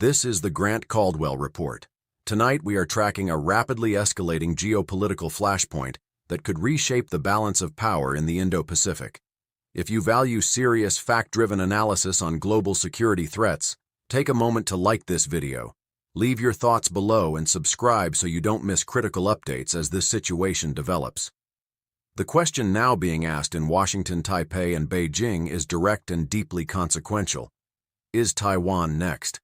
This is the Grant Caldwell Report. Tonight we are tracking a rapidly escalating geopolitical flashpoint that could reshape the balance of power in the Indo-Pacific. If you value serious, fact-driven analysis on global security threats, take a moment to like this video. Leave your thoughts below and subscribe so you don't miss critical updates as this situation develops. The question now being asked in Washington, Taipei, and Beijing is direct and deeply consequential. Is Taiwan next?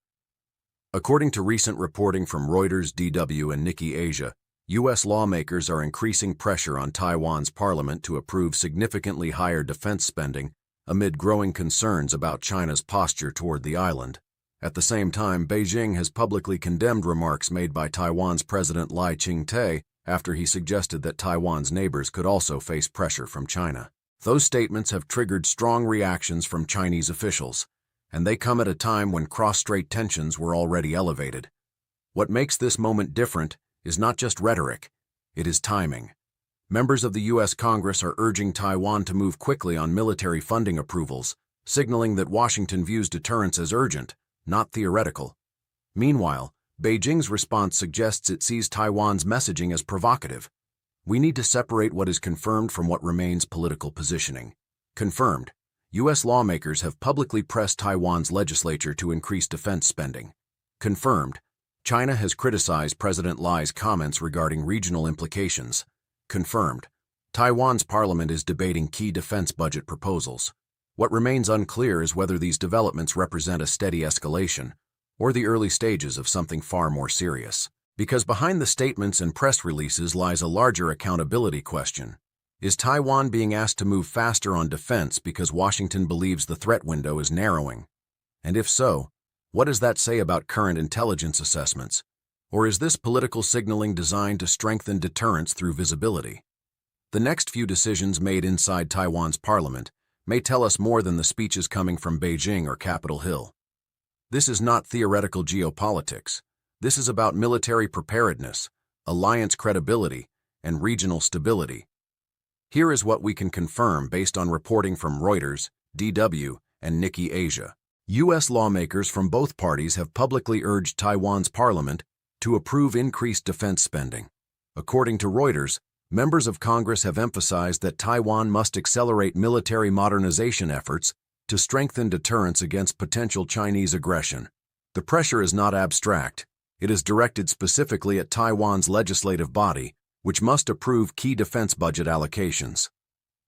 According to recent reporting from Reuters, DW, and Nikkei Asia, U.S. lawmakers are increasing pressure on Taiwan's parliament to approve significantly higher defense spending amid growing concerns about China's posture toward the island. At the same time, Beijing has publicly condemned remarks made by Taiwan's President Ching-te after he suggested that Taiwan's neighbors could also face pressure from China. Those statements have triggered strong reactions from Chinese officials, and they come at a time when cross-strait tensions were already elevated. What makes this moment different is not just rhetoric, it is timing. Members of the U.S. Congress are urging Taiwan to move quickly on military funding approvals, signaling that Washington views deterrence as urgent, not theoretical. Meanwhile, Beijing's response suggests it sees Taiwan's messaging as provocative. We need to separate what is confirmed from what remains political positioning. Confirmed, U.S. lawmakers have publicly pressed Taiwan's legislature to increase defense spending. Confirmed, China has criticized President Li's comments regarding regional implications. Confirmed, Taiwan's parliament is debating key defense budget proposals. What remains unclear is whether these developments represent a steady escalation or the early stages of something far more serious. Because behind the statements and press releases lies a larger accountability question. Is Taiwan being asked to move faster on defense because Washington believes the threat window is narrowing? And if so, what does that say about current intelligence assessments? Or is this political signaling designed to strengthen deterrence through visibility? The next few decisions made inside Taiwan's parliament may tell us more than the speeches coming from Beijing or Capitol Hill. This is not theoretical geopolitics. This is about military preparedness, alliance credibility, and regional stability. Here is what we can confirm based on reporting from Reuters, DW, and Nikkei Asia. U.S. lawmakers from both parties have publicly urged Taiwan's parliament to approve increased defense spending. According to Reuters, members of Congress have emphasized that Taiwan must accelerate military modernization efforts to strengthen deterrence against potential Chinese aggression. The pressure is not abstract. It is directed specifically at Taiwan's legislative body, which must approve key defense budget allocations.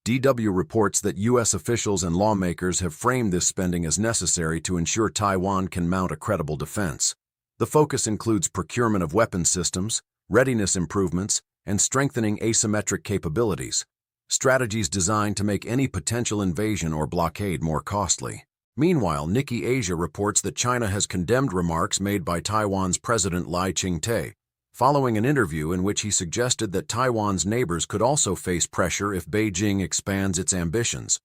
DW reports that U.S. officials and lawmakers have framed this spending as necessary to ensure Taiwan can mount a credible defense. The focus includes procurement of weapons systems, readiness improvements, and strengthening asymmetric capabilities, strategies designed to make any potential invasion or blockade more costly. Meanwhile, Nikkei Asia reports that China has condemned remarks made by Taiwan's President Ching-te, following an interview in which he suggested that Taiwan's neighbors could also face pressure if Beijing expands its ambitions.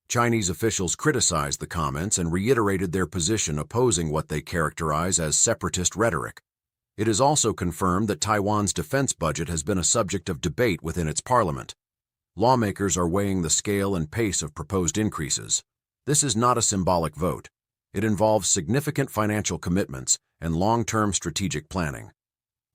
Chinese officials criticized the comments and reiterated their position opposing what they characterize as separatist rhetoric. It is also confirmed that Taiwan's defense budget has been a subject of debate within its parliament. Lawmakers are weighing the scale and pace of proposed increases. This is not a symbolic vote. It involves significant financial commitments and long-term strategic planning.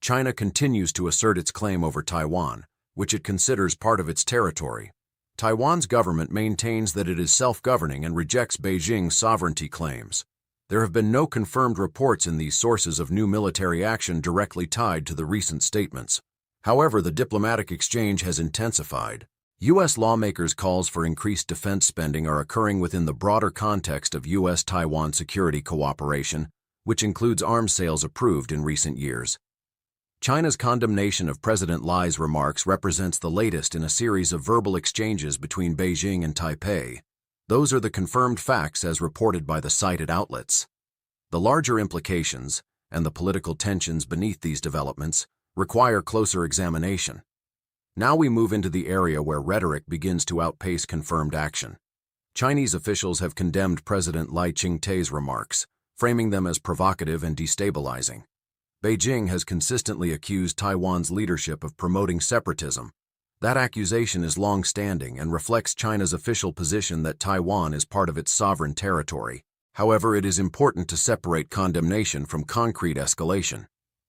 China continues to assert its claim over Taiwan, which it considers part of its territory. Taiwan's government maintains that it is self-governing and rejects Beijing's sovereignty claims. There have been no confirmed reports in these sources of new military action directly tied to the recent statements. However, the diplomatic exchange has intensified. U.S. lawmakers' calls for increased defense spending are occurring within the broader context of U.S. Taiwan security cooperation, which includes arms sales approved in recent years. China's condemnation of President Li's remarks represents the latest in a series of verbal exchanges between Beijing and Taipei. Those are the confirmed facts as reported by the cited outlets. The larger implications, and the political tensions beneath these developments, require closer examination. Now we move into the area where rhetoric begins to outpace confirmed action. Chinese officials have condemned President Ching-te's remarks, framing them as provocative and destabilizing. Beijing has consistently accused Taiwan's leadership of promoting separatism. That accusation is long-standing and reflects China's official position that Taiwan is part of its sovereign territory. However, it is important to separate condemnation from concrete escalation.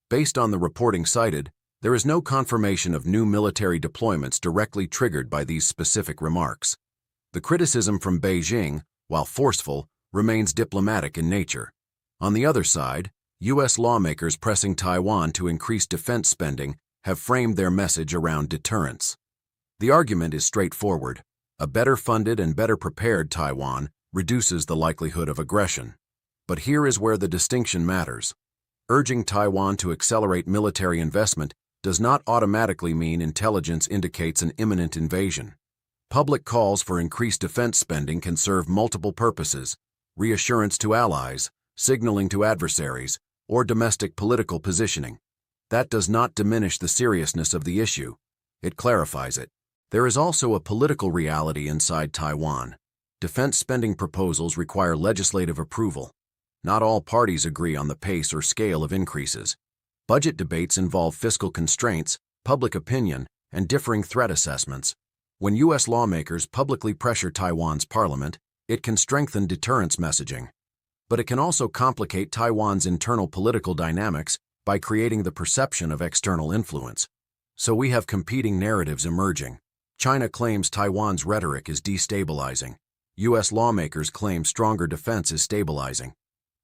Based on the reporting cited, there is no confirmation of new military deployments directly triggered by these specific remarks. The criticism from Beijing, while forceful, remains diplomatic in nature. On the other side, U.S. lawmakers pressing Taiwan to increase defense spending have framed their message around deterrence. The argument is straightforward. A better funded and better prepared Taiwan reduces the likelihood of aggression. But here is where the distinction matters. Urging Taiwan to accelerate military investment does not automatically mean intelligence indicates an imminent invasion. Public calls for increased defense spending can serve multiple purposes: reassurance to allies, signaling to adversaries, or domestic political positioning. That does not diminish the seriousness of the issue. It clarifies it. There is also a political reality inside Taiwan. Defense spending proposals require legislative approval. Not all parties agree on the pace or scale of increases. Budget debates involve fiscal constraints, public opinion, and differing threat assessments. When U.S. lawmakers publicly pressure Taiwan's parliament, it can strengthen deterrence messaging. But it can also complicate Taiwan's internal political dynamics by creating the perception of external influence. So we have competing narratives emerging. China claims Taiwan's rhetoric is destabilizing. U.S. lawmakers claim stronger defense is stabilizing.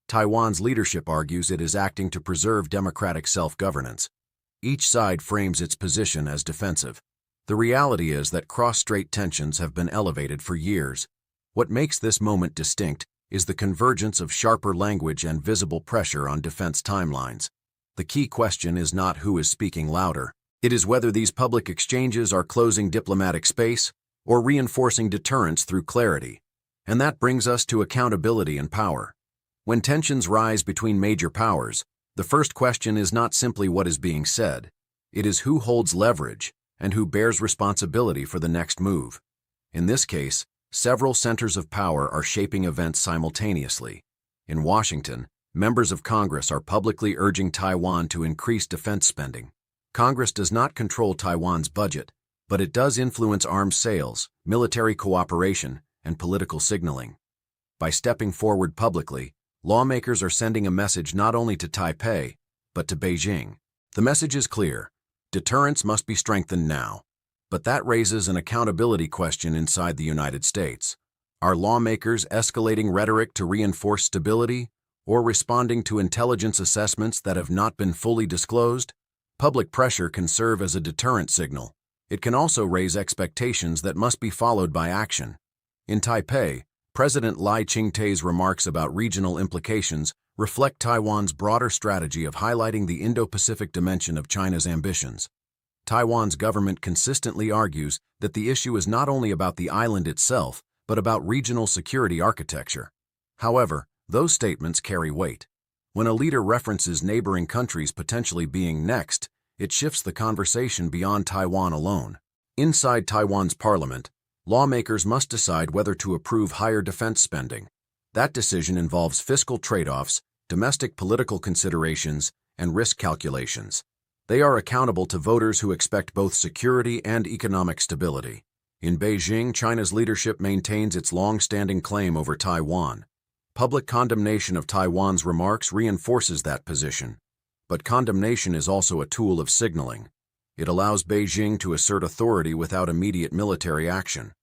Taiwan's leadership argues it is acting to preserve democratic self-governance. Each side frames its position as defensive. The reality is that cross-strait tensions have been elevated for years. What makes this moment distinct is the convergence of sharper language and visible pressure on defense timelines. The key question is not who is speaking louder. It is whether these public exchanges are closing diplomatic space or reinforcing deterrence through clarity. And that brings us to accountability and power. When tensions rise between major powers, the first question is not simply what is being said. It is who holds leverage and who bears responsibility for the next move. In this case, several centers of power are shaping events simultaneously. In Washington, members of Congress are publicly urging Taiwan to increase defense spending. Congress does not control Taiwan's budget, but it does influence arms sales, military cooperation, and political signaling. By stepping forward publicly, lawmakers are sending a message not only to Taipei, but to Beijing. The message is clear: deterrence must be strengthened now. But that raises an accountability question inside the United States. Are lawmakers escalating rhetoric to reinforce stability, or responding to intelligence assessments that have not been fully disclosed? Public pressure can serve as a deterrent signal. It can also raise expectations that must be followed by action. In Taipei, President Ching-te's remarks about regional implications reflect Taiwan's broader strategy of highlighting the Indo-Pacific dimension of China's ambitions. Taiwan's government consistently argues that the issue is not only about the island itself, but about regional security architecture. However, those statements carry weight. When a leader references neighboring countries potentially being next, it shifts the conversation beyond Taiwan alone. Inside Taiwan's parliament, lawmakers must decide whether to approve higher defense spending. That decision involves fiscal trade-offs, domestic political considerations, and risk calculations. They are accountable to voters who expect both security and economic stability. In Beijing, China's leadership maintains its long-standing claim over Taiwan. Public condemnation of Taiwan's remarks reinforces that position. But condemnation is also a tool of signaling. It allows Beijing to assert authority without immediate military action.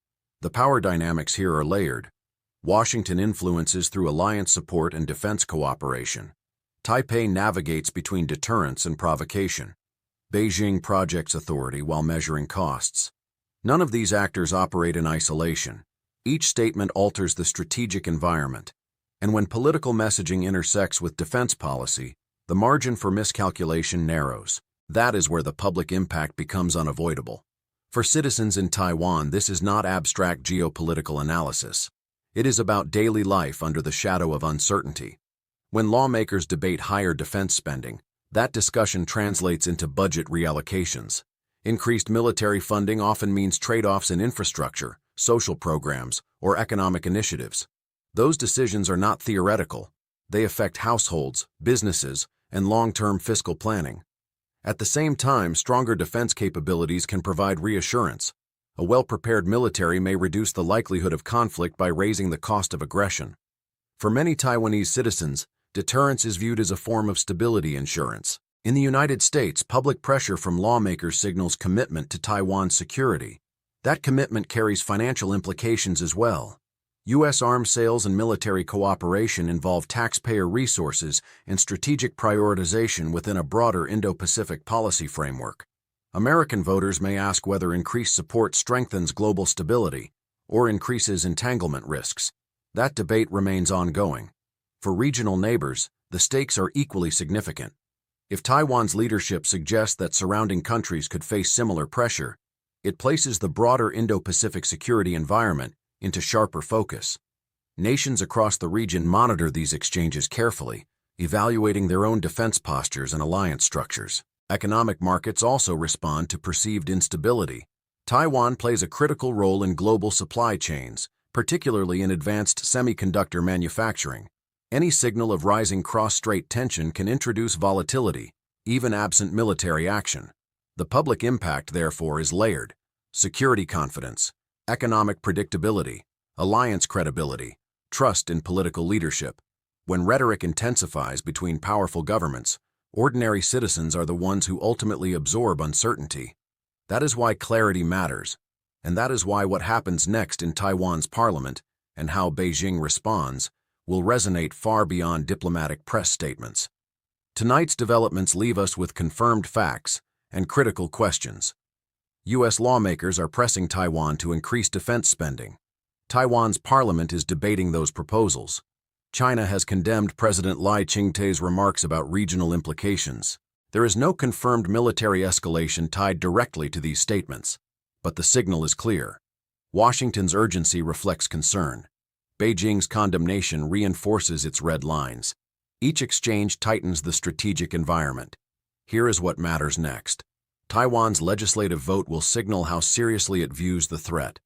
The power dynamics here are layered. Washington influences through alliance support and defense cooperation. Taipei navigates between deterrence and provocation. Beijing projects authority while measuring costs. None of these actors operate in isolation. Each statement alters the strategic environment. And when political messaging intersects with defense policy, the margin for miscalculation narrows. That is where the public impact becomes unavoidable. For citizens in Taiwan, this is not abstract geopolitical analysis. It is about daily life under the shadow of uncertainty. When lawmakers debate higher defense spending, that discussion translates into budget reallocations. Increased military funding often means trade-offs in infrastructure, social programs, or economic initiatives. Those decisions are not theoretical. They affect households, businesses, and long-term fiscal planning. At the same time, stronger defense capabilities can provide reassurance. A well-prepared military may reduce the likelihood of conflict by raising the cost of aggression. For many Taiwanese citizens, deterrence is viewed as a form of stability insurance. In the United States, public pressure from lawmakers signals commitment to Taiwan's security. That commitment carries financial implications as well. U.S. arms sales and military cooperation involve taxpayer resources and strategic prioritization within a broader Indo-Pacific policy framework. American voters may ask whether increased support strengthens global stability or increases entanglement risks. That debate remains ongoing. For regional neighbors, the stakes are equally significant. If Taiwan's leadership suggests that surrounding countries could face similar pressure, it places the broader Indo-Pacific security environment into sharper focus. Nations across the region monitor these exchanges carefully, evaluating their own defense postures and alliance structures. Economic markets also respond to perceived instability. Taiwan plays a critical role in global supply chains, particularly in advanced semiconductor manufacturing. Any signal of rising cross-strait tension can introduce volatility, even absent military action. The public impact, therefore, is layered: security confidence, economic predictability, alliance credibility, trust in political leadership. When rhetoric intensifies between powerful governments, ordinary citizens are the ones who ultimately absorb uncertainty. That is why clarity matters, and that is why what happens next in Taiwan's parliament and how Beijing responds will resonate far beyond diplomatic press statements. Tonight's developments leave us with confirmed facts and critical questions. U.S. lawmakers are pressing Taiwan to increase defense spending. Taiwan's parliament is debating those proposals. China has condemned President Ching-te's remarks about regional implications. There is no confirmed military escalation tied directly to these statements, but the signal is clear. Washington's urgency reflects concern. Beijing's condemnation reinforces its red lines. Each exchange tightens the strategic environment. Here is what matters next. Taiwan's legislative vote will signal how seriously it views the threat.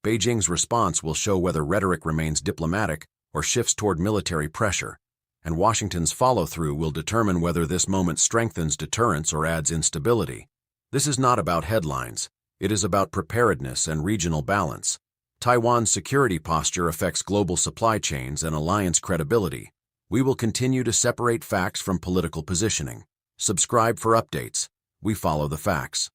Beijing's response will show whether rhetoric remains diplomatic or shifts toward military pressure, and Washington's follow-through will determine whether this moment strengthens deterrence or adds instability. This is not about headlines. It is about preparedness and regional balance. Taiwan's security posture affects global supply chains and alliance credibility. We will continue to separate facts from political positioning. Subscribe for updates. We follow the facts.